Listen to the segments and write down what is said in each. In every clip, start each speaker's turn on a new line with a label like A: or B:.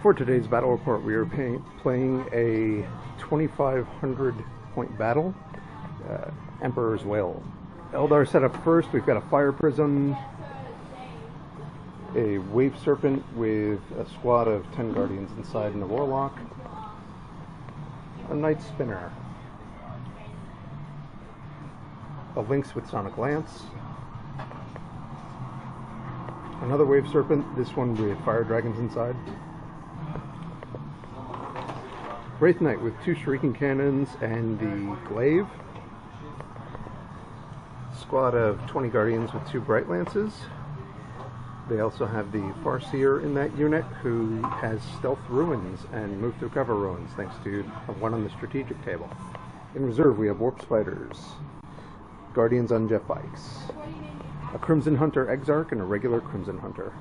A: For today's battle report, we are playing a 2,500 point battle, Emperor's Will. Eldar set up first. We've got a fire prism, a wave serpent with a squad of 10 guardians inside, and a warlock, a knight spinner, a lynx with sonic lance, another wave serpent, this one with fire dragons inside, Wraith Knight with 2 shrieking cannons and the glaive, squad of 20 guardians with 2 bright lances. They also have the Farseer in that unit, who has stealth ruins and move through cover ruins thanks to one on the strategic table. In reserve we have warp spiders, guardians on jet bikes, a Crimson Hunter Exarch and a regular Crimson Hunter.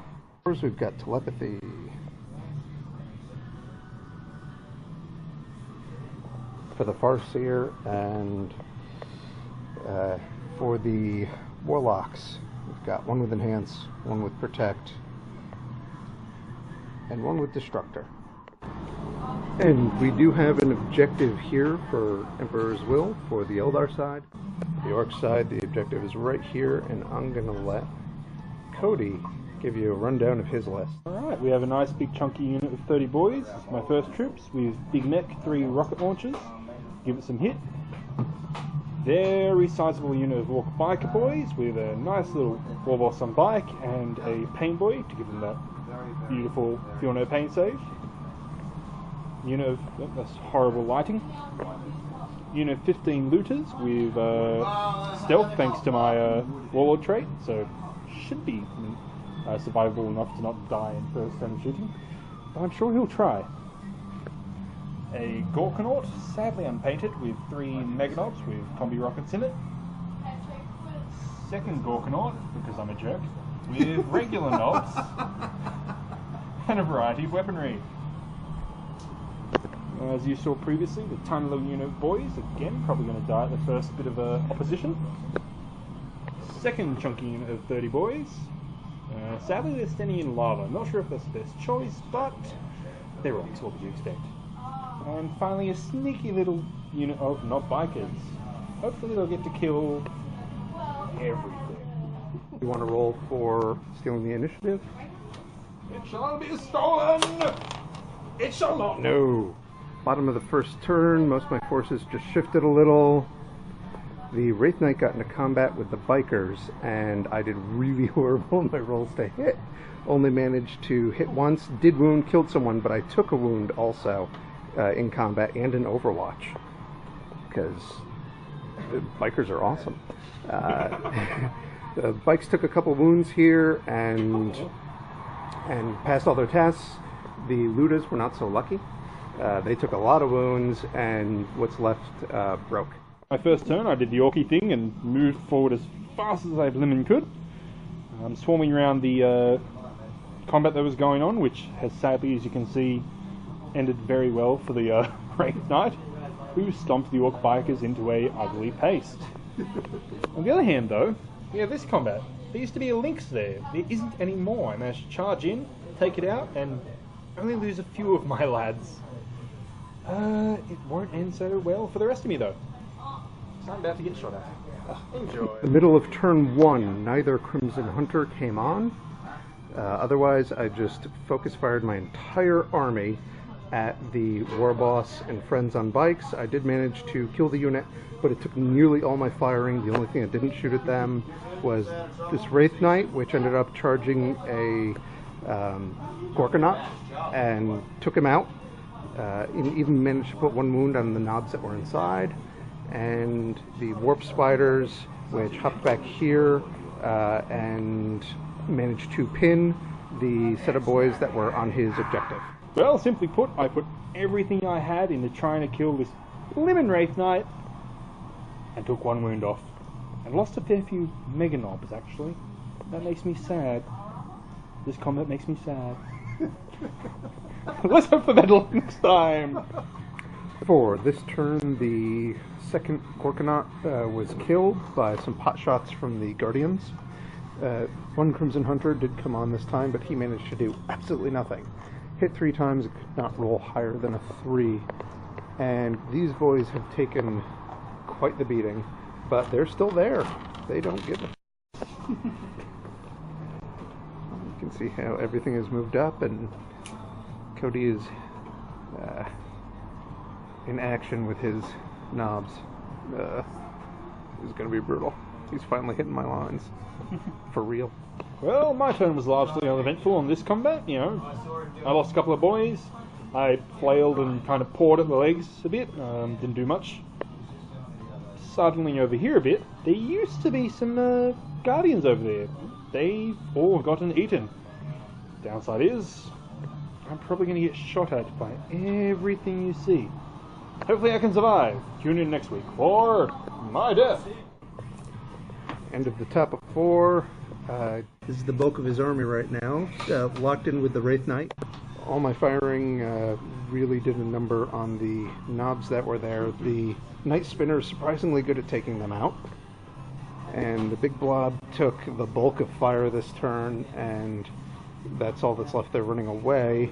A: First we've got telepathy. For the Farseer, and for the warlocks, we've got one with enhance, one with protect, and one with destructor. And we do have an objective here for Emperor's Will for the Eldar side. The Orc side, the objective is right here, and I'm going to let Cody give you a rundown of his list.
B: Alright, we have a nice big chunky unit of 30 boys. It's my first troops with big mech, 3 rocket launchers. Give it some hit. Very sizable unit of Ork biker boys with a nice little war boss on bike and a pain boy to give them that beautiful feel no pain save. Unit of, that's horrible lighting. Unit of 15 looters with stealth thanks to my warlord trait, so should be survivable enough to not die in first turn shooting, but I'm sure he'll try. A Gorkanaut, sadly unpainted, with 3 Meganobs with combi rockets in it. Second Gorkanaut, because I'm a jerk, with regular knobs and a variety of weaponry. As you saw previously, the tiny little unit of boys, again, probably going to die at the first bit of opposition. Second chunky unit of 30 boys. Sadly, they're standing in lava. Not sure if that's the best choice, but they're Orks, what would you expect? And finally, a sneaky little unit of not bikers. Hopefully they'll get to kill everything.
A: You want to roll for stealing the initiative?
B: It shall be stolen! It shall not!
A: No. Bottom of the first turn, most of my forces just shifted a little. The Wraith Knight got into combat with the bikers, and I did really horrible in my rolls to hit. Only managed to hit once, did wound, killed someone, but I took a wound also. In combat and in Overwatch, because the bikers are awesome. The bikes took a couple wounds here and passed all their tests. The looters were not so lucky. They took a lot of wounds, and what's left broke.
B: My first turn, I did the Orky thing and moved forward as fast as I blimmin' could, swarming around the combat that was going on, which has sadly, as you can see, ended very well for the Wraith Knight, who stomped the Ork bikers into a ugly paste. On the other hand, though, we have this combat. There used to be a lynx there. There isn't anymore. I managed to charge in, take it out, and only lose a few of my lads. It won't end so well for the rest of me, though. So I'm about to get shot at. Enjoy.
A: The middle of turn 1, neither Crimson Hunter came on. Otherwise, I just focus fired my entire army at the war boss and friends on bikes. I did manage to kill the unit, but it took nearly all my firing. The only thing I didn't shoot at them was this Wraith Knight, which ended up charging a Gorkanaut and took him out. Even managed to put 1 wound on the knobs that were inside. And the warp spiders, which hopped back here and managed to pin the set of boys that were on his objective.
B: Well, simply put, I put everything I had into trying to kill this lemon Wraith Knight and took 1 wound off. And lost a fair few Meganobs, actually. That makes me sad. This combat makes me sad. Let's hope for better next time!
A: For this turn, the second Gorkanaut was killed by some pot shots from the Guardians. 1 Crimson Hunter did come on this time, but he managed to do absolutely nothing. hit 3 times, it could not roll higher than a 3. And these boys have taken quite the beating, but they're still there. They don't give a... You can see how everything has moved up, and Cody is in action with his knobs. This is going to be brutal. He's finally hitting my lines. For real.
B: Well, my turn was largely uneventful on this combat, you know. I lost a couple of boys. I flailed and kind of pawed at the legs a bit. Didn't do much. Suddenly over here a bit, there used to be some guardians over there. They've all gotten eaten. Downside is, I'm probably going to get shot at by everything you see. Hopefully I can survive. Tune in next week for my death.
A: End of the top of 4. This is the bulk of his army right now, locked in with the Wraith Knight. All my firing really did a number on the knobs that were there. The Night Spinner is surprisingly good at taking them out. And the big blob took the bulk of fire this turn, and that's all that's left there running away.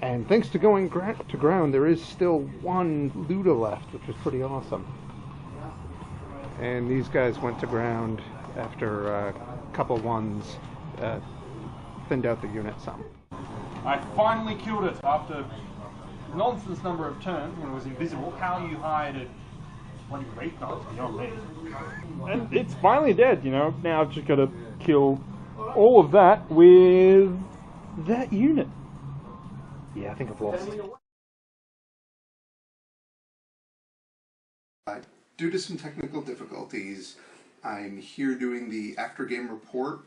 A: And thanks to going to ground, there is still 1 Luda left, which is pretty awesome. And these guys went to ground after a couple ones thinned out the unit some.
B: I finally killed it after nonsense number of turns when it was invisible. How you hired a bloody Wraith Knight's beyond me. And it's finally dead, you know. Now I've just got to kill all of that with that unit. Yeah, I think I've lost.
A: Due to some technical difficulties, I'm here doing the after-game report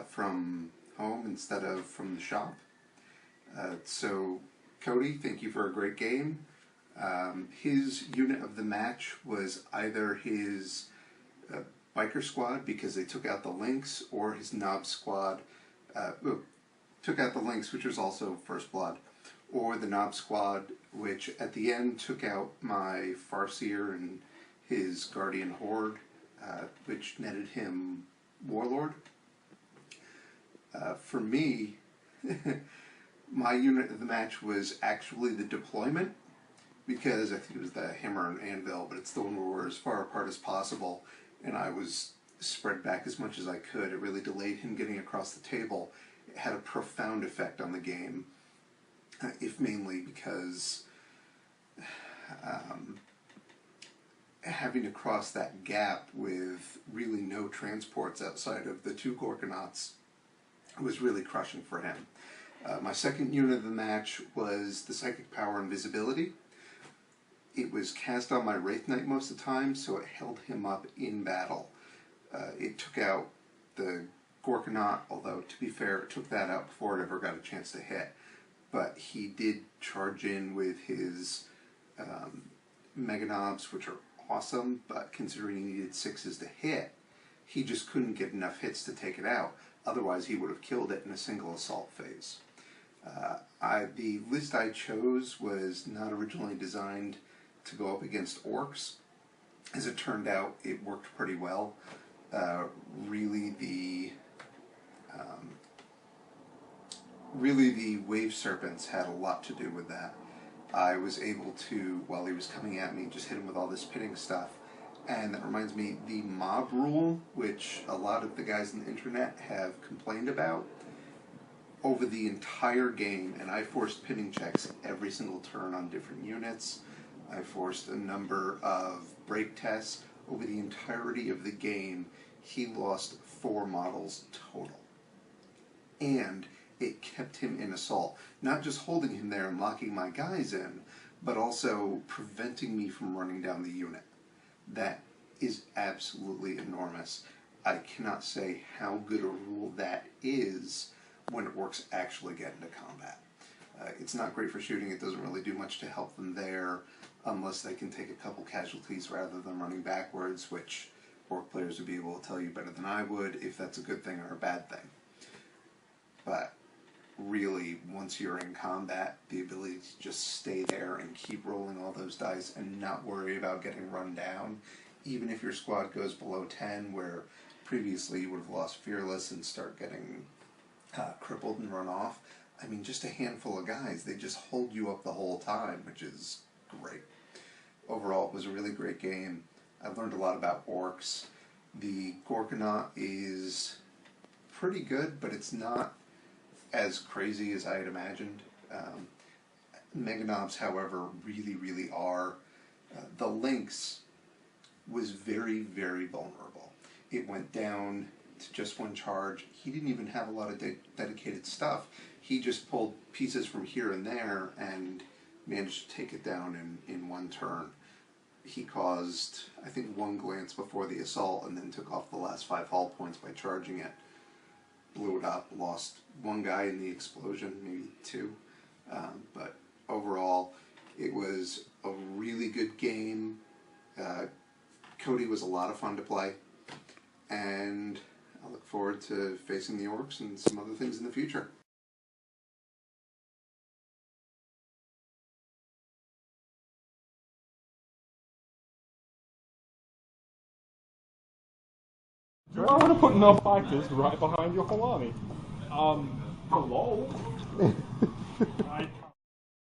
A: from home instead of from the shop. So, Cody, thank you for a great game. His unit of the match was either his biker squad, because they took out the Lynx, or his Knob squad, took out the Lynx, which was also First Blood, or the Knob squad, which at the end took out my Farseer and his Guardian Horde, which netted him Warlord. For me, my unit of the match was actually the deployment, because I think it was the Hammer and Anvil, but it's the one where we're as far apart as possible, and I was spread back as much as I could. It really delayed him getting across the table. It had a profound effect on the game, if mainly because having to cross that gap with really no transports outside of the 2 Gorkonauts was really crushing for him. My second unit of the match was the Psychic Power Invisibility. It was cast on my Wraith Knight most of the time, so it held him up in battle. It took out the Gorkonaut, although to be fair, it took that out before it ever got a chance to hit. But he did charge in with his Mega Knobs, which are awesome, but considering he needed 6s to hit, he just couldn't get enough hits to take it out. Otherwise, he would have killed it in a single assault phase. The list I chose was not originally designed to go up against Orks. As it turned out, it worked pretty well. Really, the Wave Serpents had a lot to do with that. I was able to, while he was coming at me, just hit him with all this pitting stuff. And that reminds me, the mob rule, which a lot of the guys on the internet have complained about, over the entire game, and I forced pinning checks every single turn on different units. I forced a number of break tests. Over the entirety of the game, he lost 4 models total. And it kept him in assault. Not just holding him there and locking my guys in, but also preventing me from running down the unit. That is absolutely enormous. I cannot say how good a rule that is when it works actually get into combat. It's not great for shooting. It doesn't really do much to help them there, unless they can take a couple casualties rather than running backwards, which Orc players would be able to tell you better than I would if that's a good thing or a bad thing. But really, once you're in combat, the ability to just stay there and keep rolling all those dice and not worry about getting run down, even if your squad goes below 10, where previously you would have lost Fearless and start getting crippled and run off,
C: I mean, just a handful of guys. They just hold you up the whole time, which is great. Overall, it was a really great game. I learned a lot about orcs. The Gorkanaut is pretty good, but it's not as crazy as I had imagined. Meganobs, however, really, really are. The Lynx was very, very vulnerable. It went down to just one charge. He didn't even have a lot of dedicated stuff. He just pulled pieces from here and there and managed to take it down in one turn. He caused, I think, one glance before the assault and then took off the last 5 hull points by charging it. Blew it up, lost one guy in the explosion, maybe 2. But overall, it was a really good game. Cody was a lot of fun to play. And I look forward to facing the Orks and some other things in the future.
B: Do I want to put enough fighters right behind your whole army? Hello? I